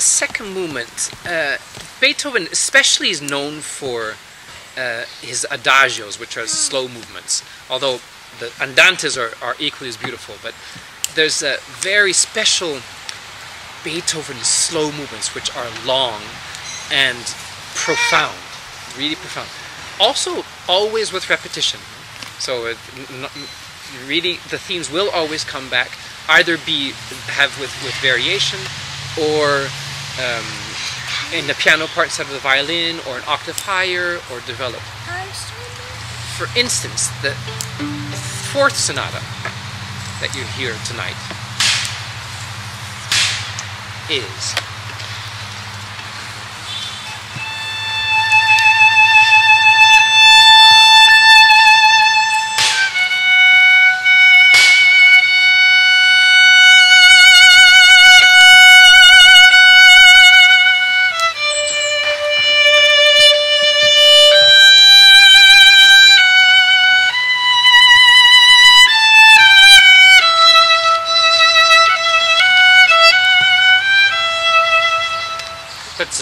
second movement, Beethoven especially is known for his adagios, which are slow movements, although the andantes are equally as beautiful, but there's a very special Beethoven slow movements which are long and profound, really profound. Also, always with repetition. So really the themes will always come back, either have with variation, or in the piano part instead of the violin, or an octave higher, or developed. For instance, the fourth sonata that you hear tonight is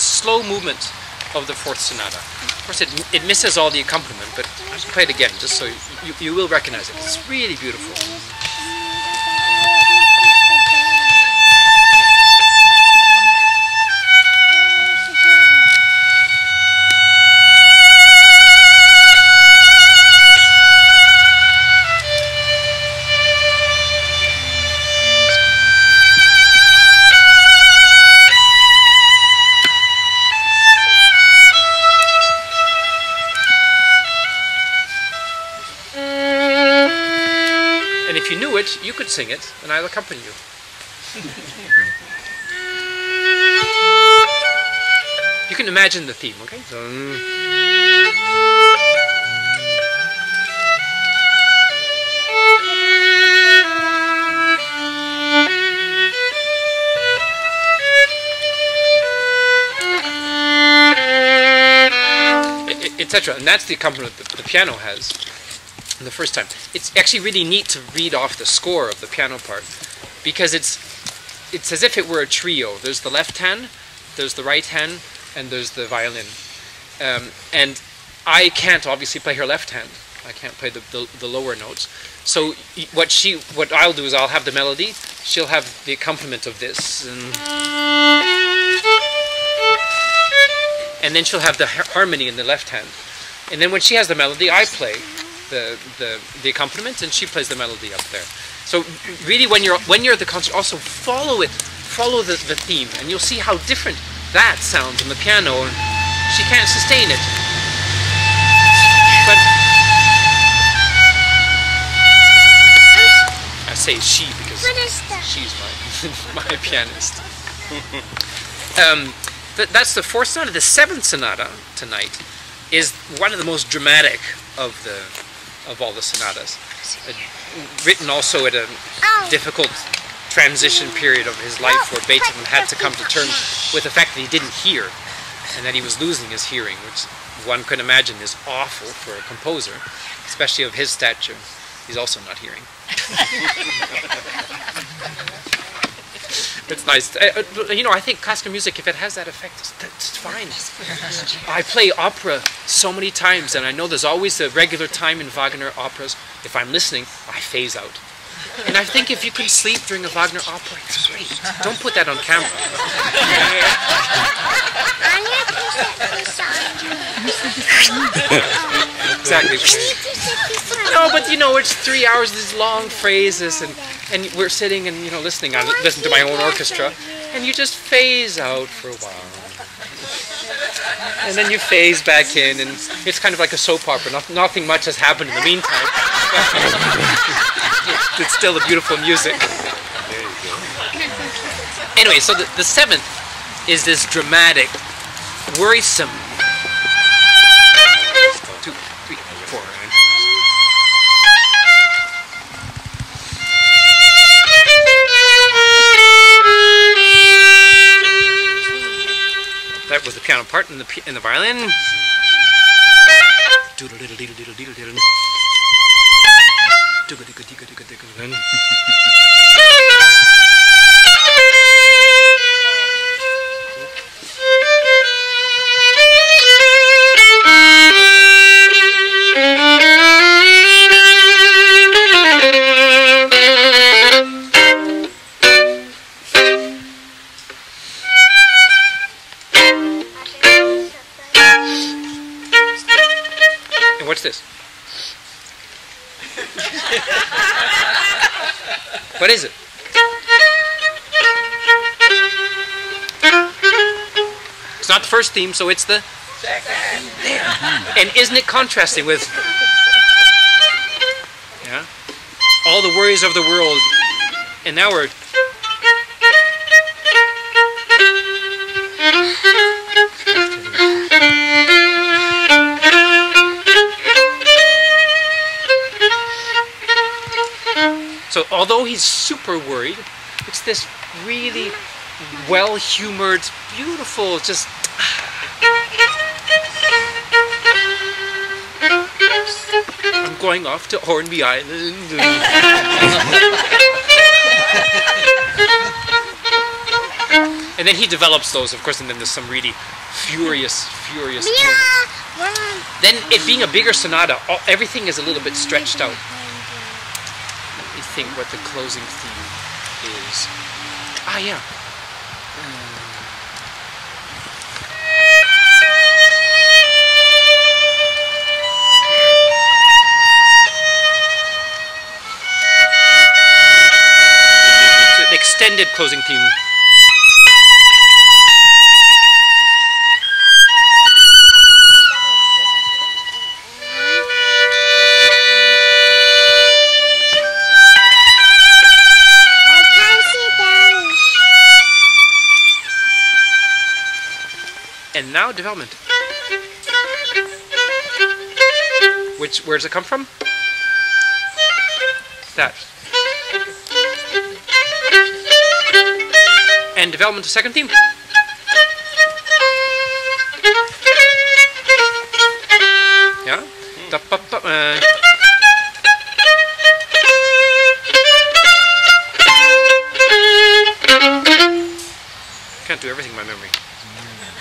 slow movement of the fourth sonata. Of course, it misses all the accompaniment, but I'll play it again just so you will recognize it. It's really beautiful. If you knew it, you could sing it, and I'll accompany you. You can imagine the theme, okay? So, etc. And that's the accompaniment that the piano has. The first time. It's actually really neat to read off the score of the piano part, because it's as if it were a trio. There's the left hand, there's the right hand, and there's the violin. And I can't obviously play her left hand. I can't play the lower notes. So what I'll do is I'll have the melody, she'll have the accompaniment of this, and then she'll have the harmony in the left hand. And then when she has the melody, I play the accompaniment, and she plays the melody up there. So really, when you're at the concert, also follow the theme, and you'll see how different that sounds on the piano. And she can't sustain it, but I say she because she's my pianist. That's the fourth sonata. The seventh sonata tonight is one of the most dramatic of all the sonatas. Written also at a difficult transition period of his life, where Beethoven had to come to terms with the fact that he didn't hear, and that he was losing his hearing, which one could imagine is awful for a composer, especially of his stature. He's also not hearing. It's nice. You know, I think classical music, if it has that effect, it's fine. I play opera so many times, and I know there's always a regular time in Wagner operas. If I'm listening, I phase out. And I think if you can sleep during a Wagner opera, it's great. Don't put that on camera. Exactly. No, but you know, it's 3 hours, these long phrases, and we're sitting and, you know, listening. I listen to my own orchestra, and you just phase out for a while. And then you phase back in, and it's kind of like a soap opera. Nothing much has happened in the meantime. It's still a beautiful music. Anyway, so the seventh is this dramatic, worrisome. 2, 3, 4. That was the piano part, and the violin. What's this? What is it? It's not the first theme, so it's the second. There. And isn't it contrasting with all the worries of the world, and now we're so although he's super worried, it's this really well-humored, beautiful, just I'm going off to Hornby Island. And then he develops those, of course, and then there's some really furious moments. Then, it being a bigger sonata, everything is a little bit stretched out. Let me think what the closing theme is. Ah, yeah. Extended closing theme. And now development. Where does it come from? That. And development to second theme. Yeah. Can't do everything by memory.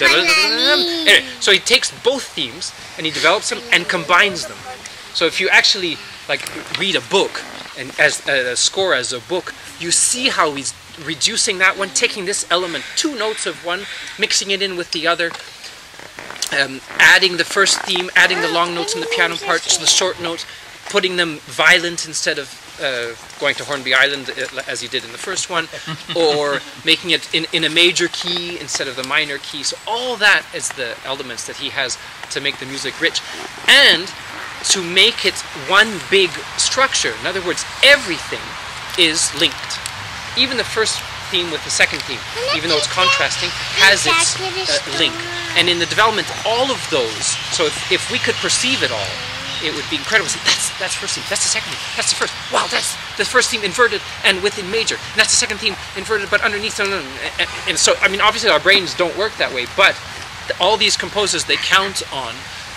Anyway, so he takes both themes and he develops them and combines them. So if you actually read a book and as a score as a book, you see how he's reducing that one, taking this element, 2 notes of one, mixing it in with the other, adding the first theme, adding the long notes in the piano part to the short notes, putting them violent instead of going to Hornby Island as he did in the first one, or making it in a major key instead of the minor key. So all that is the elements that he has to make the music rich and to make it one big structure. In other words, everything is linked. Even the first theme with the second theme, even though it's contrasting, has its link. And in the development, all of those, so if we could perceive it all, it would be incredible. See, that's first theme, that's the second theme, that's the first. Wow, that's the first theme inverted and within major. And that's the second theme inverted but underneath. And so, I mean, obviously our brains don't work that way, but all these composers, they count on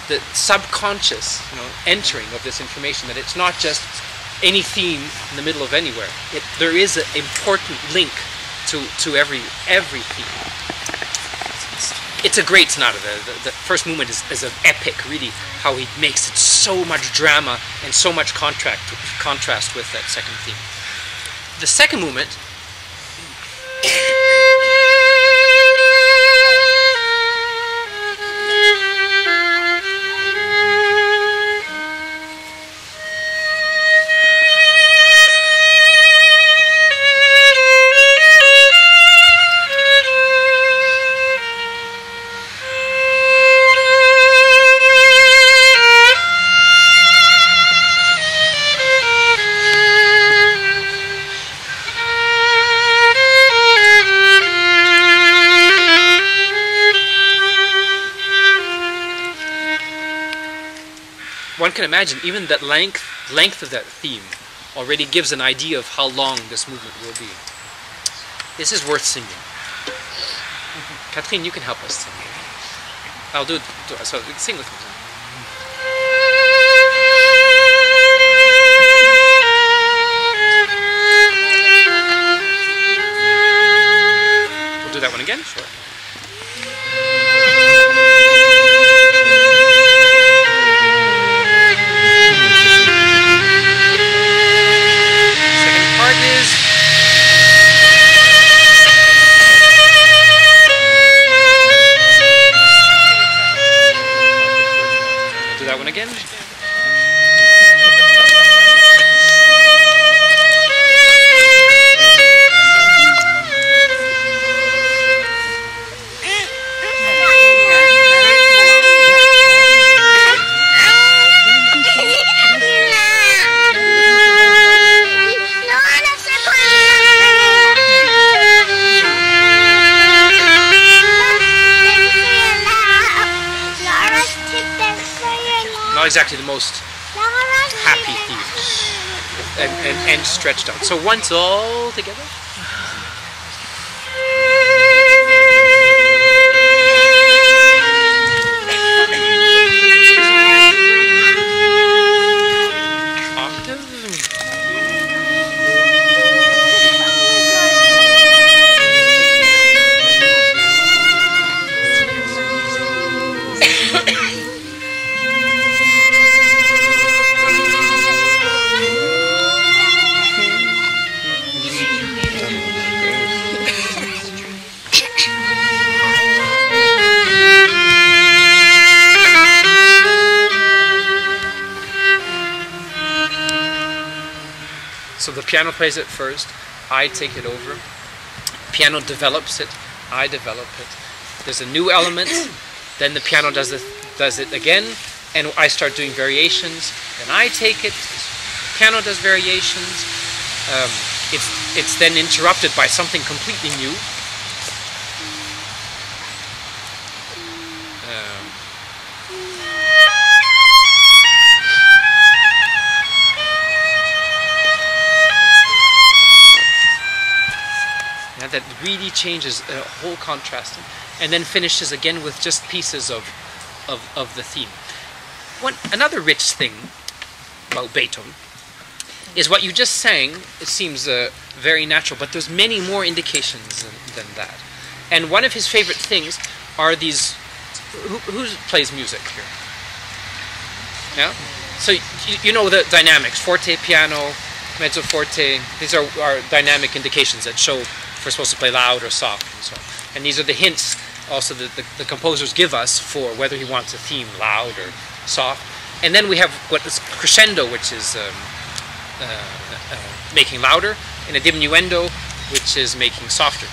the subconscious, entering of this information, that it's not just any theme in the middle of anywhere. There is an important link to every theme. It's a great sonata. The first movement is an epic, really, how he makes it so much drama and so much contrast with that second theme. The second movement one can imagine even that length of that theme already gives an idea of how long this movement will be. This is worth singing. Catherine, you can help us sing. I'll do it. So sing with me. We'll do that one again? Sure. Again. exactly the most happy theme, and stretched out. So once all together. So the piano plays it first, I take it over. Piano develops it, I develop it. There's a new element, then the piano does it again, and I start doing variations. Then I take it, piano does variations. It's then interrupted by something completely new. That really changes a whole contrast, and then finishes again with just pieces of the theme. Another rich thing about Beethoven is what you just sang. It seems very natural, but there's many more indications than that. And one of his favorite things are these. Who plays music here? Yeah. So you know the dynamics: forte, piano, mezzo forte. These are dynamic indications that show if we're supposed to play loud or soft, and so on. And these are the hints also that the composers give us for whether he wants a theme loud or soft. And then we have what is crescendo, which is making louder, and a diminuendo, which is making softer.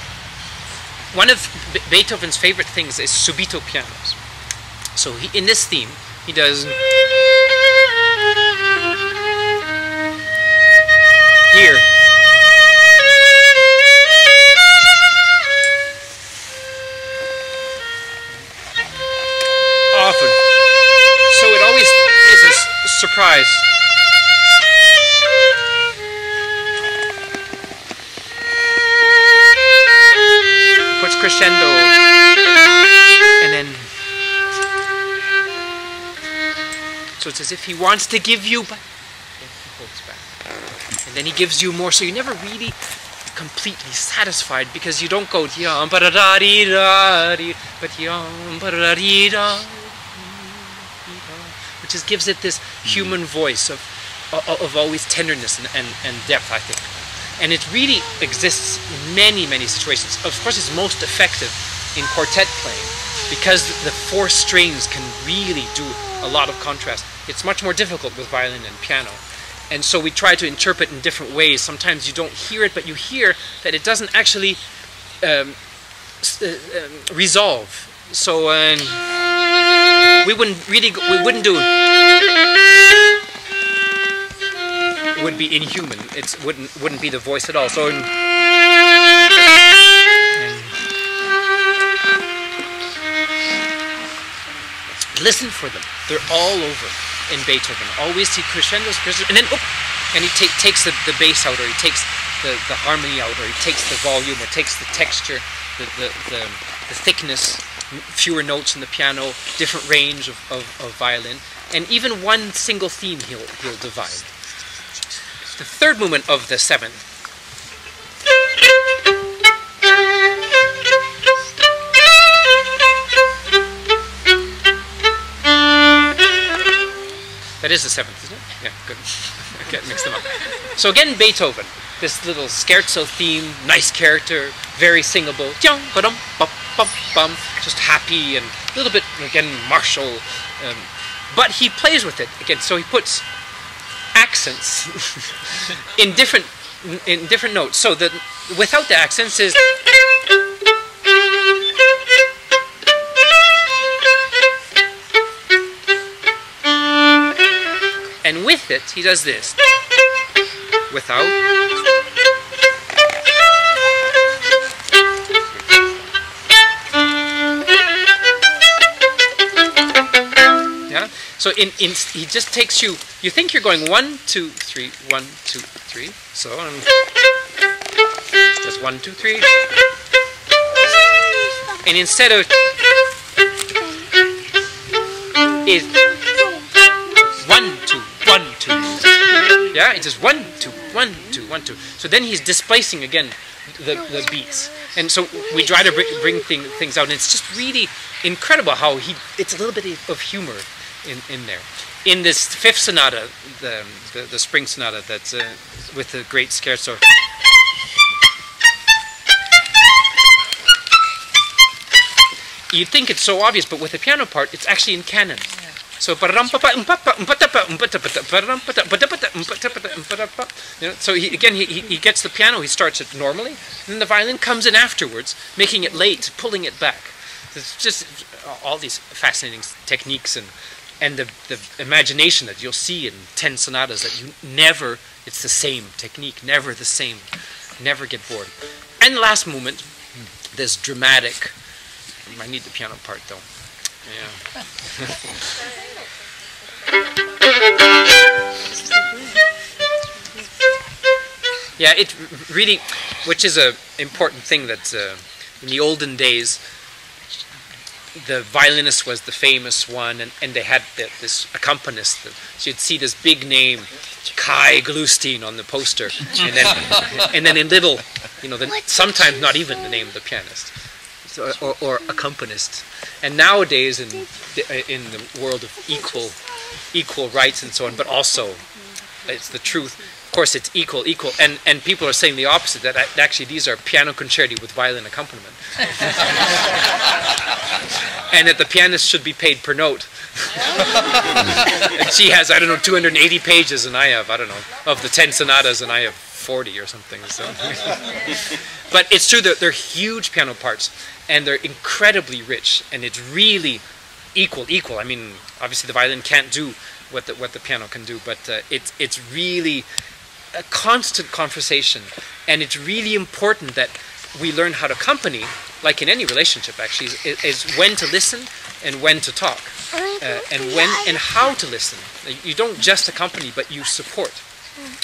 One of Beethoven's favorite things is subito pianos. So in this theme, he does here. Often. So it always is a surprise. Puts crescendo, and then so it's as if he wants to give you, but then he holds back, and then he gives you more. So you're never really completely satisfied because you don't go yum ba da da dee da dee, but yum ba da da dee da. Which just gives it this human voice of always tenderness and depth, I think. And it really exists in many, many situations. Of course, it's most effective in quartet playing because the four strings can really do a lot of contrast. It's much more difficult with violin and piano. And so we try to interpret in different ways. Sometimes you don't hear it, but you hear that it doesn't actually resolve. So we wouldn't do it. It would be inhuman. It wouldn't be the voice at all. So listen for them. They're all over in Beethoven. Always see crescendos, and then and he takes the bass out, or he takes the harmony out, or he takes the volume, or takes the texture, the thickness, fewer notes in the piano, different range of violin, and even one single theme he'll divide. The third movement of the seventh that is the seventh, isn't it? Yeah, good. I can't mix them up. So again, Beethoven, this little scherzo theme, nice character, very singable, just happy and a little bit again martial, but he plays with it again. So he puts accents in different notes. So that without the accents is. And with it, he does this. Without. Yeah? So he just takes you. You think you're going 1, 2, 3, 1, 2, 3. So it's just 1, 2, 3. And instead of is 1, 2, 1, 2. Yeah, it's just 1, 2, 1, 2, 1, 2. So then he's displacing again the beats. And so we try to bring things out, and it's just really incredible how it's a little bit of humor in there. In this fifth sonata, the spring sonata, that's with the great scherzo. You'd think it's so obvious, but with the piano part, it's actually in canon. So so he gets the piano, he starts it normally, and then the violin comes in afterwards, making it late, pulling it back. It's just all these fascinating techniques and the imagination that you'll see in 10 sonatas that you never, it's the same technique, never the same, never get bored. And the last movement, this dramatic, I need the piano part though. Yeah. Yeah, it really, which is an important thing that in the olden days, the violinist was the famous one, and they had this accompanist. So you'd see this big name, Kai Gleusteen, on the poster, and then in little, sometimes not even the name of the pianist. Or accompanist. And nowadays in the world of equal rights and so on, but also it's the truth. Of course, it's equal, and people are saying the opposite, that actually these are piano concerti with violin accompaniment. And that the pianist should be paid per note. And she has, 280 pages, and I have, of the 10 sonatas, and I have 40 or something. So. But it's true that they're huge piano parts, and they're incredibly rich, and it's really equal. I mean, obviously the violin can't do what the piano can do, but it's really a constant conversation, and it's really important that we learn how to accompany, like in any relationship actually, is when to listen and when to talk, and how to listen. You don't just accompany, but you support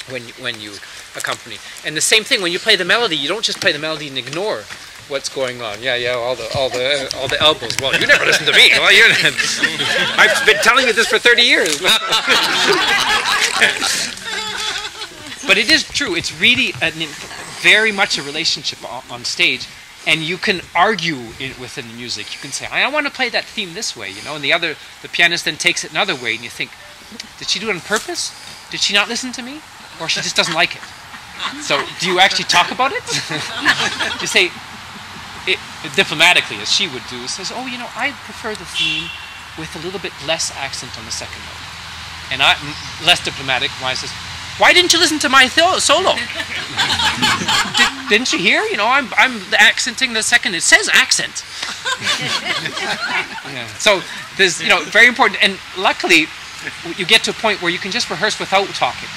when you accompany. And the same thing when you play the melody, you don't just play the melody and ignore what's going on. All the elbows. Well, you never listen to me. Well, I've been telling you this for 30 years. But it is true. It's really very much a relationship on stage, and you can argue within the music. You can say, I want to play that theme this way, and the pianist then takes it another way, and you think, did she do it on purpose? Did she not listen to me? Or she just doesn't like it? So do you actually talk about it? You say, diplomatically, as she would do, says, I prefer the theme with a little bit less accent on the second note. And less diplomatic, why says, why didn't you listen to my solo? Didn't you hear? I'm accenting the second. It says accent. Yeah. So there's, very important. And luckily, you get to a point where you can just rehearse without talking,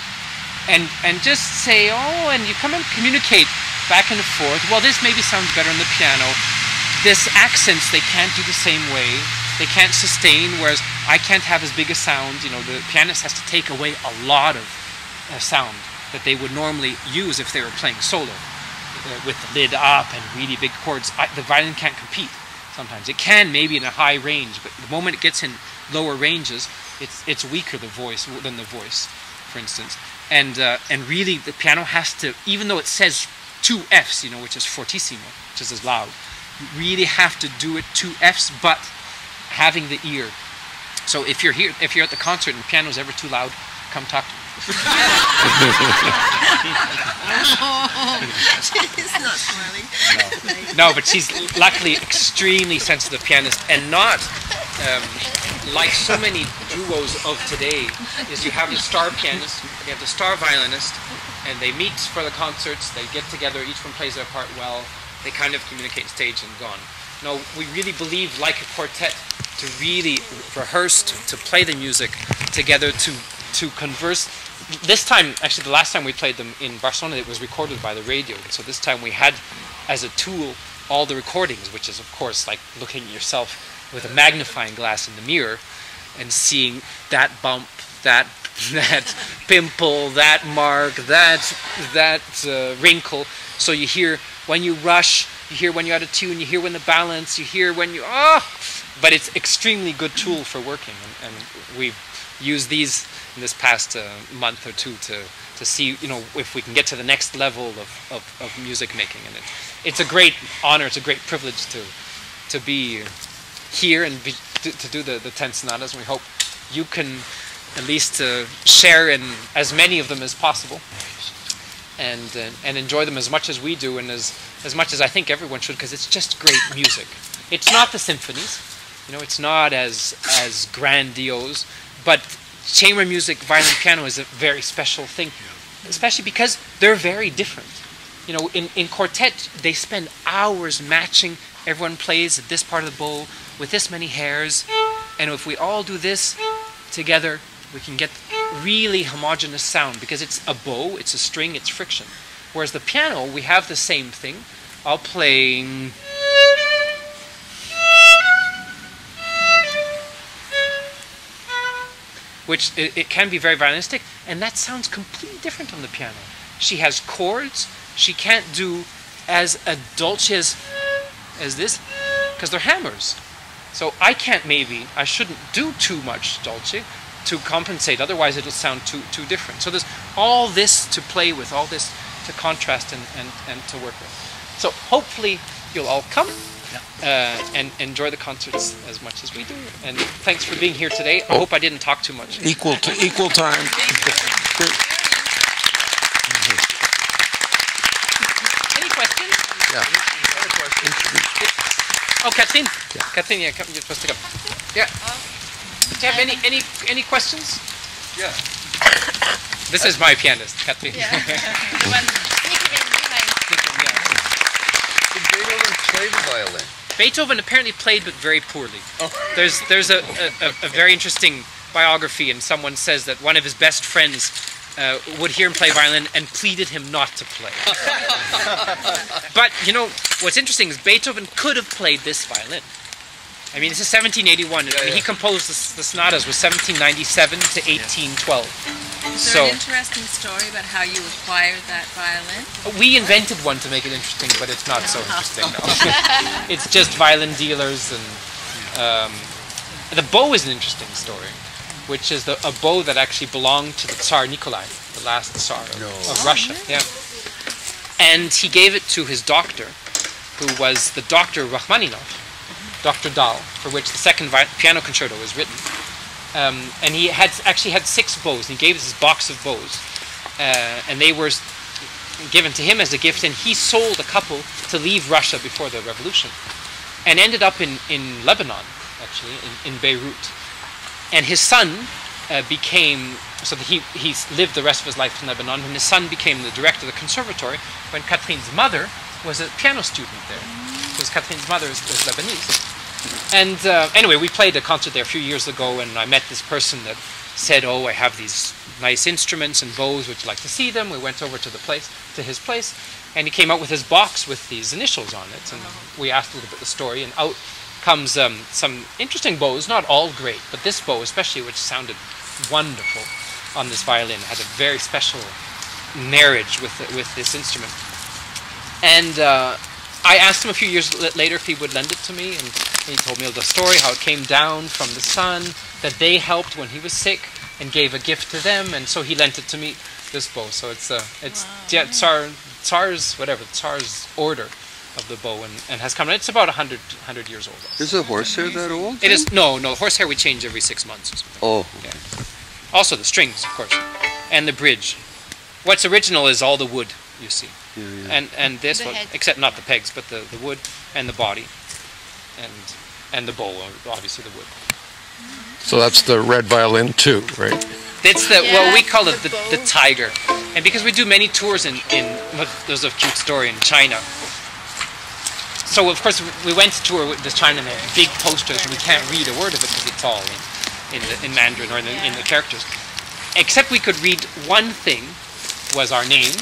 and just say, and you come and communicate back and forth. Well, this maybe sounds better on the piano. This accents they can't do the same way. They can't sustain, whereas I can't have as big a sound. The pianist has to take away a lot of sound that they would normally use if they were playing solo, with the lid up and really big chords. The violin can't compete. Sometimes it can, maybe in a high range, but the moment it gets in lower ranges, it's weaker than the voice, for instance. And really the piano has to, even though it says 2 Fs, which is fortissimo, which is as loud, you really have to do it 2 Fs, but having the ear. So if you're at the concert and the piano's ever too loud, come talk to me. She's not smiling. No, but she's luckily extremely sensitive pianist, and not like so many duos of today. Is you have the star pianist, you have the star violinist, and they meet for the concerts. They get together. Each one plays their part well. They kind of communicate stage and gone. No, we really believe, like a quartet, to really rehearse, to play the music together, to converse. This time, actually the last time we played them in Barcelona, it was recorded by the radio. So this time we had as a tool all the recordings, which is of course like looking at yourself with a magnifying glass in the mirror. and seeing that bump, that pimple, that mark, that wrinkle. So you hear when you rush, you hear when you're out of tune, you hear when the balance, you hear when you but it's extremely good tool for working, and we've used these in this past month or two to see, you know, if we can get to the next level of music making. And it's a great honor, it's a great privilege to be here and to do the 10 sonatas. And we hope you can at least share in as many of them as possible, and enjoy them as much as we do, and as much as I think everyone should, because it's just great music. It's not the symphonies, you know, it's not as grandiose, but chamber music, violin and piano is a very special thing, especially because they're very different. You know, in quartet, they spend hours matching. Everyone plays at this part of the bow with this many hairs, and if we all do this together, we can get really homogeneous sound, because it's a bow, it's a string, it's friction. Whereas the piano, we have the same thing. I'll play... which it can be very violinistic, and that sounds completely different on the piano. She has chords. She can't do as a dolce as this, because they're hammers. So I shouldn't do too much dolce to compensate, otherwise it'll sound too different. So there's all this to play with, all this to contrast and to work with. So hopefully you'll all come and enjoy the concerts as much as we do. And thanks for being here today. I hope I didn't talk too much. Equal time. Any questions? Yeah. Oh, Catherine. Yeah. Catherine, yeah, you're supposed to come. Yeah. Do you have any questions? Yeah. This is my pianist, Catherine. Yeah. The one sneaking in behind. Did Beethoven play the violin? Beethoven apparently played, but very poorly. Oh. There's a very interesting biography, and someone says that one of his best friends would hear him play violin and pleaded him not to play. But, you know, what's interesting is Beethoven could have played this violin. I mean, this is 1781, and he composed the sonatas was 1797 to 1812. Is there an interesting story about how you acquired that violin? We invented one to make it interesting, but it's not so interesting, no. It's just violin dealers, and the bow is an interesting story, which is a bow that actually belonged to the Tsar Nikolai, the last Tsar of Russia. Yeah. And he gave it to his doctor, who was the Dr. Rachmaninoff, Dr. Dahl, for which the second piano concerto is written. And he actually had 6 bows, and he gave us his box of bows. And they were given to him as a gift, and he sold a couple to leave Russia before the revolution, and ended up in Lebanon, actually, in Beirut. And his son became, so that he lived the rest of his life in Lebanon, and his son became the director of the conservatory when Catherine's mother was a piano student there. Because Catherine's mother is Lebanese. And anyway, we played a concert there a few years ago, and I met this person that said, "Oh, I have these nice instruments and bows, would you like to see them?" We went over to his place, and he came out with his box with these initials on it, and we asked a little bit of the story, and out comes some interesting bows, not all great, but this bow especially, which sounded wonderful on this violin, had a very special marriage with this instrument. And I asked him a few years later if he would lend it to me, and he told me the story, how it came down from the son, that they helped when he was sick and gave a gift to them, and so he lent it to me, this bow. So it's yeah, Tsar's order of the bow, and has come. It's about 100 years old. Is the horsehair that old? It is no horsehair. We change every 6 months or something. Oh. Yeah. Also the strings, of course, and the bridge. What's original is all the wood you see. Yeah. And this one, head. except not the pegs, but the wood and the body, and the bow, obviously the wood. So that's the red violin too, right? It's well, we call it the tiger, and because we do many tours in there's a cute story in China. So of course we went to tour with this China, and they have big posters, and we can't read a word of it because it's all in Mandarin or in the characters. Except we could read one thing, was our name,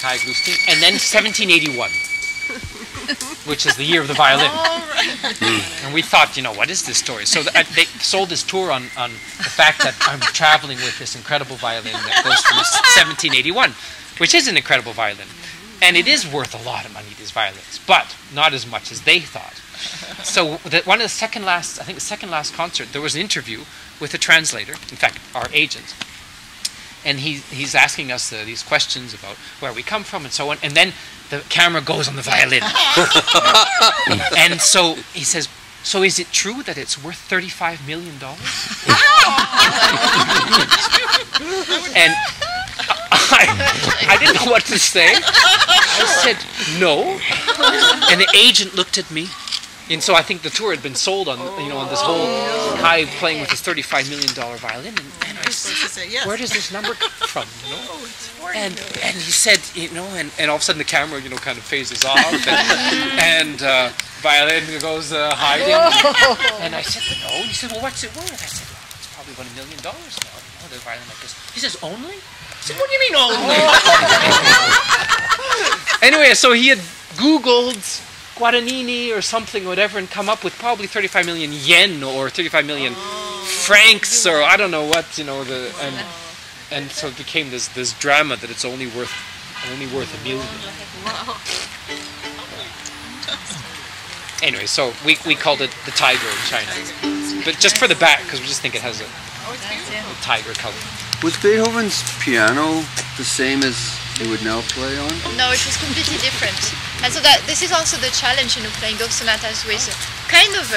Kai Gleusteen, and then 1781. which is the year of the violin. And we thought, what is this story? So they sold this tour on the fact that I'm traveling with this incredible violin that goes from 1781, which is an incredible violin. And it is worth a lot of money, these violins, but not as much as they thought. So one of the second last concert, there was an interview with a translator, in fact, our agent. And he's asking us these questions about where we come from and so on. And then the camera goes on the violin. And so he says, so is it true that it's worth $35 million? And I didn't know what to say. I said, no. And the agent looked at me. And so I think the tour had been sold on, on this whole Kai playing with his $35 million violin. And I said, where does this number come from? And he said, and all of a sudden the camera, kind of phases off, and violin goes hiding. And I said, no. He said, well, what's it worth? I said, well, it's probably about $1 million now. The violin like this. He says, only? I said, what do you mean only? Anyway, so he had Googled Guadagnini or something, whatever, and come up with probably 35 million yen or 35 million francs or I don't know what, and so it became this drama that it's only worth $1 million. Anyway, so we called it the tiger in China, but just for the back because we just think it has a tiger color. Was Beethoven's piano the same as he would now play on? No, it was completely different. And so this is also the challenge, playing those sonatas with kind of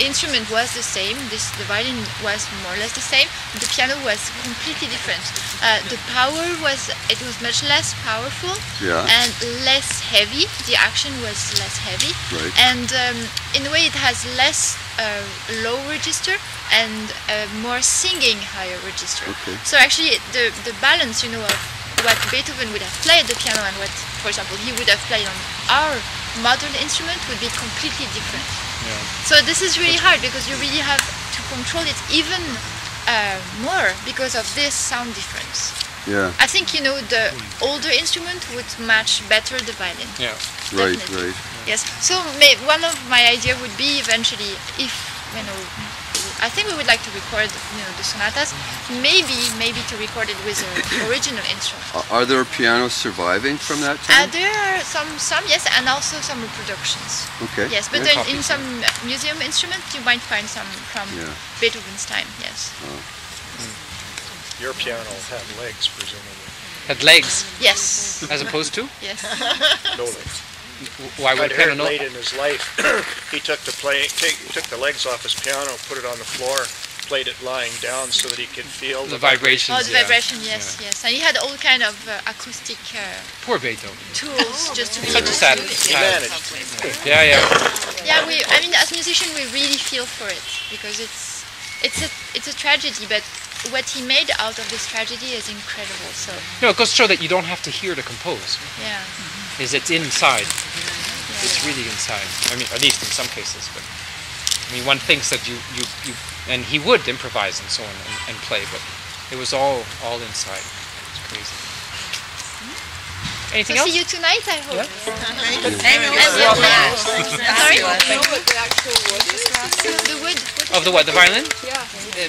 instrument was the same. The violin was more or less the same. The piano was completely different. The power was much less powerful and less heavy. The action was less heavy, and in a way it has less low register and more singing higher register. So actually the balance, of what Beethoven would have played the piano and what, for example, he would have played on our modern instrument would be completely different. So this is really hard because you really have to control it even more because of this sound difference. I think the older instrument would match better the violin. Right. Yes. So one of my idea would be eventually, if I think we would like to record the sonatas, maybe to record it with an original instrument. Are there pianos surviving from that time? There are some yes, and also some reproductions. Yes, but then in some museum instruments you might find some from Beethoven's time. Yes. Your piano had legs, presumably. Had legs? Yes. As opposed to? Yes. No legs. Why would piano no? Late in his life, he took the legs off his piano, put it on the floor, played it lying down so that he could feel the vibrations. Oh, the vibration, yes. And he had all kind of acoustic poor Beethoven tools just to be such able a sad. He managed. Yeah, as musicians, we really feel for it because it's a tragedy, but what he made out of this tragedy is incredible. So it goes to show that you don't have to hear to compose. It's inside. It's really inside. I mean, at least in some cases. But one thinks that you and he would improvise and so on and play, but it was all inside. It's crazy. Anything else? See you tonight, I hope. The wood. Of the what? The violin?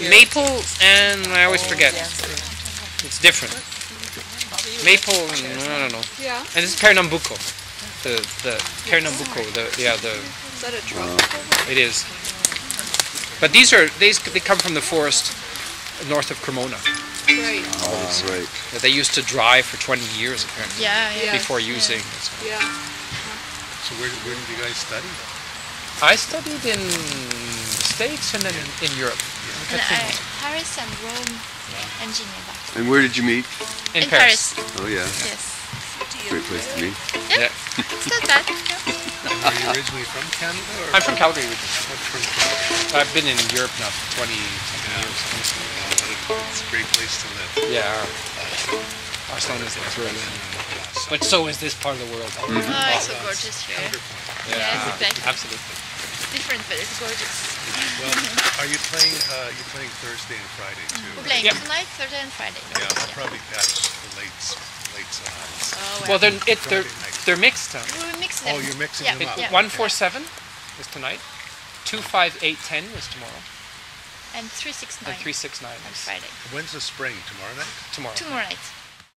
Maple and I always forget. It's different. Maple, I don't know. And this is Pernambuco. The Pernambuco. Is that a tropical? It is. But they come from the forest north of Cremona. Right. Right. They used to dry for 20 years apparently. Before using. So where did you guys study? I studied in the States and then in Europe. Paris and Rome and Geneva. And where did you meet? In Paris. Oh yeah. Yes. Great place to meet. Yeah. It's not bad. Are you originally from Canada? Or? I'm from Calgary originally. I've been in Europe now for 20-something years. It's a great place to live. Barcelona is brilliant. But so is this part of the world. Oh, it's so gorgeous here. Yes, exactly. Absolutely. Different, but it's gorgeous. Well, are you playing? You're playing Thursday and Friday too. We're playing tonight, Thursday, and Friday. Yeah, I'll probably catch the late sonatas. Oh, well, they're mixed. We mix them. Oh, you're mixing Yeah, them up. yeah. 147 is tonight. 25810 is tomorrow. And 369 And 369 on is Friday. When's the spring? Tomorrow night? tomorrow. Tomorrow night.